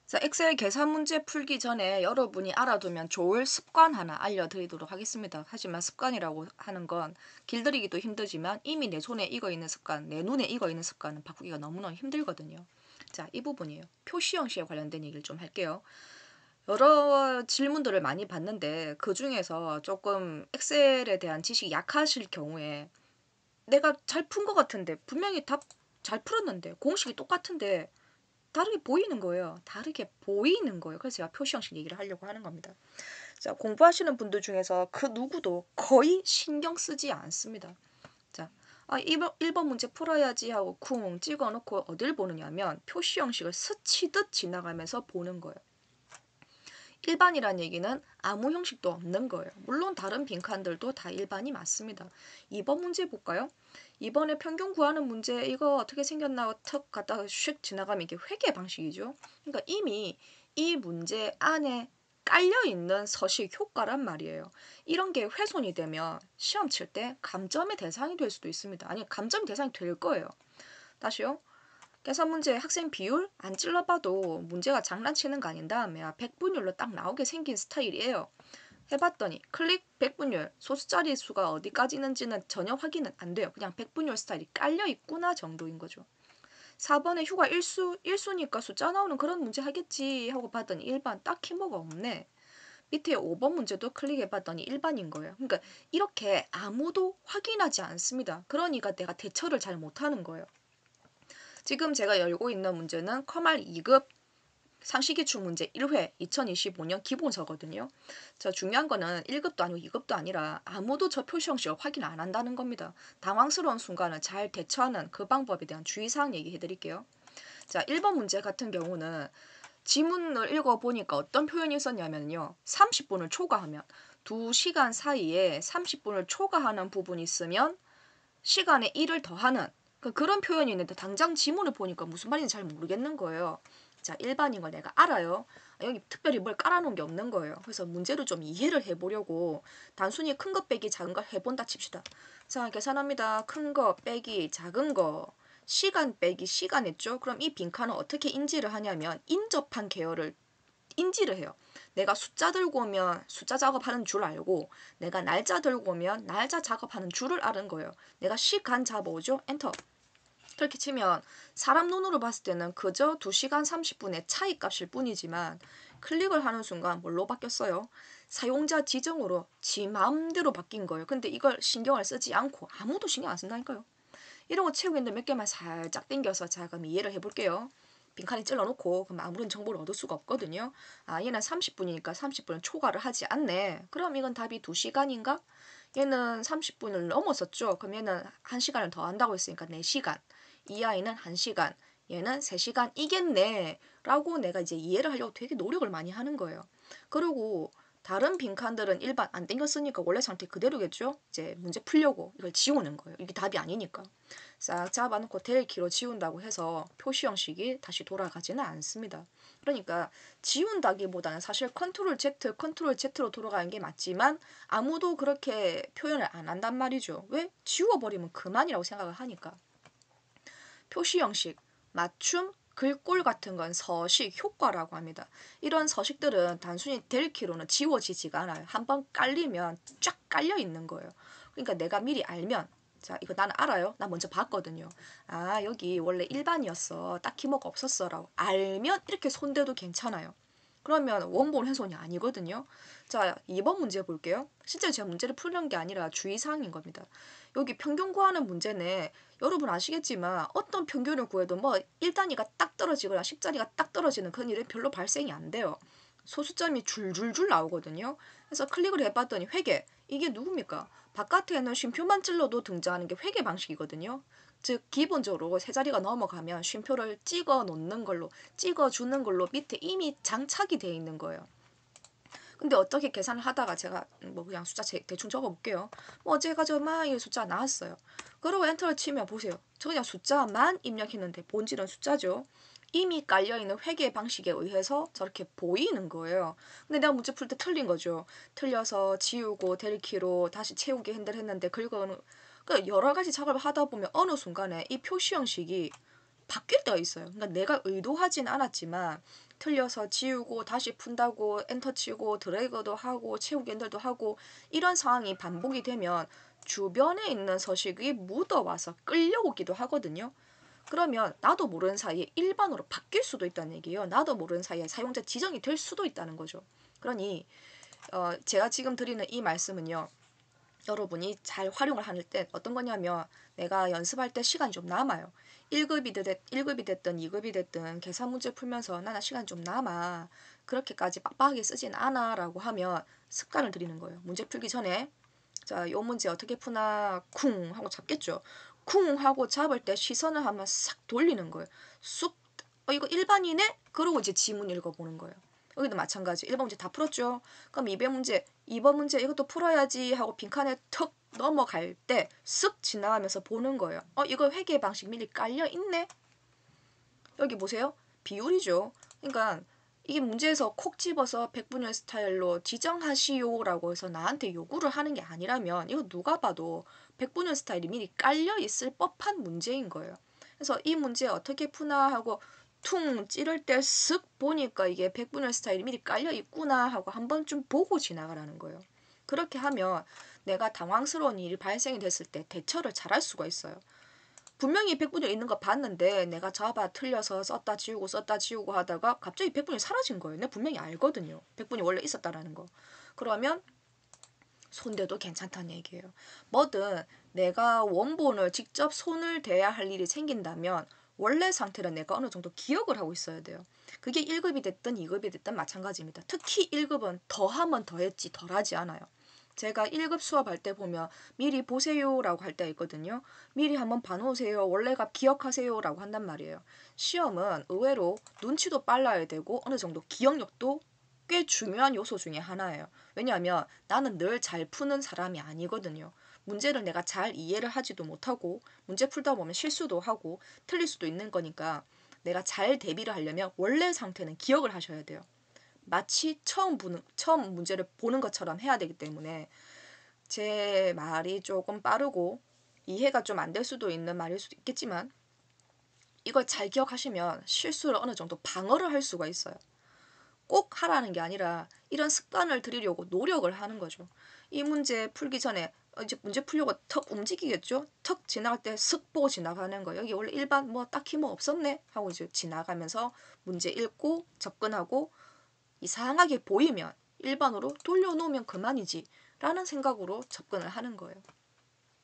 자, 엑셀 계산 문제 풀기 전에 여러분이 알아두면 좋을 습관 하나 알려드리도록 하겠습니다. 하지만 습관이라고 하는 건 길들이기도 힘들지만 이미 내 손에 익어 있는 습관, 내 눈에 익어 있는 습관은 바꾸기가 너무너무 힘들거든요. 자, 이 부분이에요. 표시 형식에 관련된 얘기를 좀 할게요. 여러 질문들을 많이 봤는데 그 중에서 조금 엑셀에 대한 지식이 약하실 경우에 내가 잘 푼 것 같은데 분명히 답 잘 풀었는데 공식이 똑같은데 다르게 보이는 거예요. 다르게 보이는 거예요. 그래서 제가 표시 형식 얘기를 하려고 하는 겁니다. 자, 공부하시는 분들 중에서 그 누구도 거의 신경 쓰지 않습니다. 자, 1번 문제 풀어야지 하고 쿵 찍어놓고 어딜 보느냐면 표시 형식을 스치듯 지나가면서 보는 거예요. 일반이란 얘기는 아무 형식도 없는 거예요. 물론 다른 빈칸들도 다 일반이 맞습니다. 2번 문제 볼까요? 이번에 평균 구하는 문제 이거 어떻게 생겼나 턱 갖다가 슉 지나가면 이게 회계 방식이죠. 그러니까 이미 이 문제 안에 깔려있는 서식 효과란 말이에요. 이런 게 훼손이 되면 시험 칠 때 감점의 대상이 될 수도 있습니다. 아니 감점 대상이 될 거예요. 다시요. 계산 문제 학생 비율 안 찔러봐도 문제가 장난치는 거 아닌 다음에 100분율로 딱 나오게 생긴 스타일이에요. 해봤더니 클릭 100분율 소수자리 수가 어디까지 있는지는 전혀 확인은 안 돼요. 그냥 100분율 스타일이 깔려있구나 정도인 거죠. 4번에 휴가 1수니까 숫자 나오는 그런 문제 하겠지 하고 봤더니 일반 딱히 뭐가 없네. 밑에 5번 문제도 클릭해봤더니 일반인 거예요. 그러니까 이렇게 아무도 확인하지 않습니다. 그러니까 내가 대처를 잘 못하는 거예요. 지금 제가 열고 있는 문제는 커말 2급 상시기출 문제 1회 2025년 기본서거든요. 자, 중요한 거는 1급도 아니고 2급도 아니라 아무도 저 표시 형식을 확인 안 한다는 겁니다. 당황스러운 순간을 잘 대처하는 그 방법에 대한 주의사항 얘기해 드릴게요. 자, 1번 문제 같은 경우는 지문을 읽어보니까 어떤 표현이 있었냐면요. 30분을 초과하면 2시간 사이에 30분을 초과하는 부분이 있으면 시간에 1을 더하는 그런 표현이 있는데 당장 지문을 보니까 무슨 말인지 잘 모르겠는 거예요. 자, 일반인 걸 내가 알아요. 여기 특별히 뭘 깔아놓은 게 없는 거예요. 그래서 문제를 좀 이해를 해보려고 단순히 큰 거 빼기 작은 거 해본다 칩시다. 자, 계산합니다. 큰 거 빼기 작은 거 시간 빼기 시간 했죠. 그럼 이 빈칸을 어떻게 인지를 하냐면 인접한 계열을 인지를 해요. 내가 숫자 들고 오면 숫자 작업하는 줄 알고 내가 날짜 들고 오면 날짜 작업하는 줄을 아는 거예요. 내가 시간 잡아오죠. 엔터. 그렇게 치면 사람 눈으로 봤을 때는 그저 2시간 30분의 차이 값일 뿐이지만 클릭을 하는 순간 뭘로 바뀌었어요? 사용자 지정으로 지 마음대로 바뀐 거예요. 근데 이걸 신경을 쓰지 않고 아무도 신경 안 쓴다니까요. 이런 거 채우고 있는데 몇 개만 살짝 당겨서 자 그럼 이해를 해볼게요. 빈칸에 찔러놓고 그럼 아무런 정보를 얻을 수가 없거든요. 아 얘는 30분이니까 30분을 초과를 하지 않네. 그럼 이건 답이 2시간인가? 얘는 30분을 넘었었죠. 그럼 얘는 1시간을 더 한다고 했으니까 4시간. 이 아이는 1시간. 얘는 3시간이겠네. 라고 내가 이제 이해를 하려고 되게 노력을 많이 하는 거예요. 그리고 다른 빈칸들은 일반 안 땡겼으니까 원래 상태 그대로겠죠? 이제 문제 풀려고 이걸 지우는 거예요. 이게 답이 아니니까. 싹 잡아놓고 될 키로 지운다고 해서 표시 형식이 다시 돌아가지는 않습니다. 그러니까 지운다기보다는 사실 컨트롤 Z, 컨트롤 Z로 돌아가는 게 맞지만 아무도 그렇게 표현을 안 한단 말이죠. 왜? 지워버리면 그만이라고 생각을 하니까. 표시 형식, 맞춤, 글꼴 같은 건 서식, 효과라고 합니다. 이런 서식들은 단순히 될 키로는 지워지지가 않아요. 한번 깔리면 쫙 깔려 있는 거예요. 그러니까 내가 미리 알면 자, 이거 나는 알아요. 나 먼저 봤거든요. 아, 여기 원래 일반이었어. 딱히 뭐가 없었어라고 알면 이렇게 손대도 괜찮아요. 그러면 원본 훼손이 아니거든요. 자, 2번 문제 볼게요. 실제 제가 문제를 푸는 게 아니라 주의사항인 겁니다. 여기 평균 구하는 문제네. 여러분 아시겠지만 어떤 평균을 구해도 뭐 1단위가 딱 떨어지거나 10자리가 딱 떨어지는 그런 일은 별로 발생이 안 돼요. 소수점이 줄줄줄 나오거든요. 그래서 클릭을 해봤더니 회계. 이게 누굽니까? 바깥에는 쉼표만 찔러도 등장하는 게 회계 방식이거든요. 즉 기본적으로 세 자리가 넘어가면 쉼표를 찍어 놓는 걸로 찍어 주는 걸로 밑에 이미 장착이 되어 있는 거예요. 근데 어떻게 계산을 하다가 제가 뭐 그냥 숫자 대충 적어볼게요. 뭐 어제 가지고 막 이 숫자 나왔어요. 그리고 엔터를 치면 보세요. 저 그냥 숫자만 입력했는데 본질은 숫자죠. 이미 깔려있는 회계 방식에 의해서 저렇게 보이는 거예요. 근데 내가 문제 풀 때 틀린 거죠. 틀려서 지우고 델키로 다시 채우기 핸들 했는데 그러니까 여러 가지 작업을 하다 보면 어느 순간에 이 표시 형식이 바뀔 때가 있어요. 그러니까 내가 의도하진 않았지만 틀려서 지우고 다시 푼다고 엔터 치고 드래그도 하고 채우기 엔터도 하고 이런 상황이 반복이 되면 주변에 있는 서식이 묻어와서 끌려오기도 하거든요. 그러면 나도 모르는 사이에 일반어로 바뀔 수도 있다는 얘기예요. 나도 모르는 사이에 사용자 지정이 될 수도 있다는 거죠. 그러니 제가 지금 드리는 이 말씀은요. 여러분이 잘 활용을 할 때 어떤 거냐면 내가 연습할 때 시간이 좀 남아요. 1급이 됐든 2급이 됐든 계산 문제 풀면서 나는 시간 좀 남아. 그렇게까지 빡빡하게 쓰진 않아 라고 하면 습관을 들이는 거예요. 문제 풀기 전에 자, 요 문제 어떻게 푸나 쿵 하고 잡겠죠. 쿵 하고 잡을 때 시선을 한번 싹 돌리는 거예요. 쑥 이거 일반이네? 그러고 이제 지문 읽어보는 거예요. 여기도 마찬가지. 1번 문제 다 풀었죠? 그럼 2번 문제 이것도 풀어야지 하고 빈칸에 턱 넘어갈 때 쓱 지나가면서 보는 거예요. 이거 회계 방식 미리 깔려 있네? 여기 보세요. 비율이죠. 그러니까 이게 문제에서 콕 집어서 백분율 스타일로 지정하시오라고 해서 나한테 요구를 하는 게 아니라면 이거 누가 봐도 백분율 스타일이 미리 깔려 있을 법한 문제인 거예요. 그래서 이 문제 어떻게 푸나 하고 퉁 찌를 때 쓱 보니까 이게 백분율 스타일이 미리 깔려 있구나 하고 한 번쯤 보고 지나가라는 거예요. 그렇게 하면 내가 당황스러운 일이 발생이 됐을 때 대처를 잘할 수가 있어요. 분명히 백분율 있는 거 봤는데 내가 잡아 틀려서 썼다 지우고 하다가 갑자기 백분율 사라진 거예요. 내가 분명히 알거든요. 백분율 원래 있었다라는 거. 그러면 손대도 괜찮다는 얘기예요. 뭐든 내가 원본을 직접 손을 대야 할 일이 생긴다면 원래 상태를 내가 어느 정도 기억을 하고 있어야 돼요. 그게 1급이 됐든 2급이 됐든 마찬가지입니다. 특히 1급은 더하면 더했지 덜하지 않아요. 제가 1급 수업할 때 보면 미리 보세요라고 할 때가 있거든요. 미리 한번 봐놓으세요. 원래 값 기억하세요라고 한단 말이에요. 시험은 의외로 눈치도 빨라야 되고 어느 정도 기억력도 꽤 중요한 요소 중에 하나예요. 왜냐하면 나는 늘 잘 푸는 사람이 아니거든요. 문제를 내가 잘 이해를 하지도 못하고 문제 풀다 보면 실수도 하고 틀릴 수도 있는 거니까 내가 잘 대비를 하려면 원래 상태는 기억을 하셔야 돼요. 마치 처음 문제를 보는 것처럼 해야 되기 때문에 제 말이 조금 빠르고 이해가 좀 안 될 수도 있는 말일 수도 있겠지만 이걸 잘 기억하시면 실수를 어느 정도 방어를 할 수가 있어요. 꼭 하라는 게 아니라 이런 습관을 들이려고 노력을 하는 거죠. 이 문제 풀기 전에 이제 문제 풀려고 턱 움직이겠죠? 턱 지나갈 때 슥 보고 지나가는 거. 여기 원래 일반 뭐 딱히 뭐 없었네 하고 이제 지나가면서 문제 읽고 접근하고 이상하게 보이면 일반으로 돌려놓으면 그만이지 라는 생각으로 접근을 하는 거예요.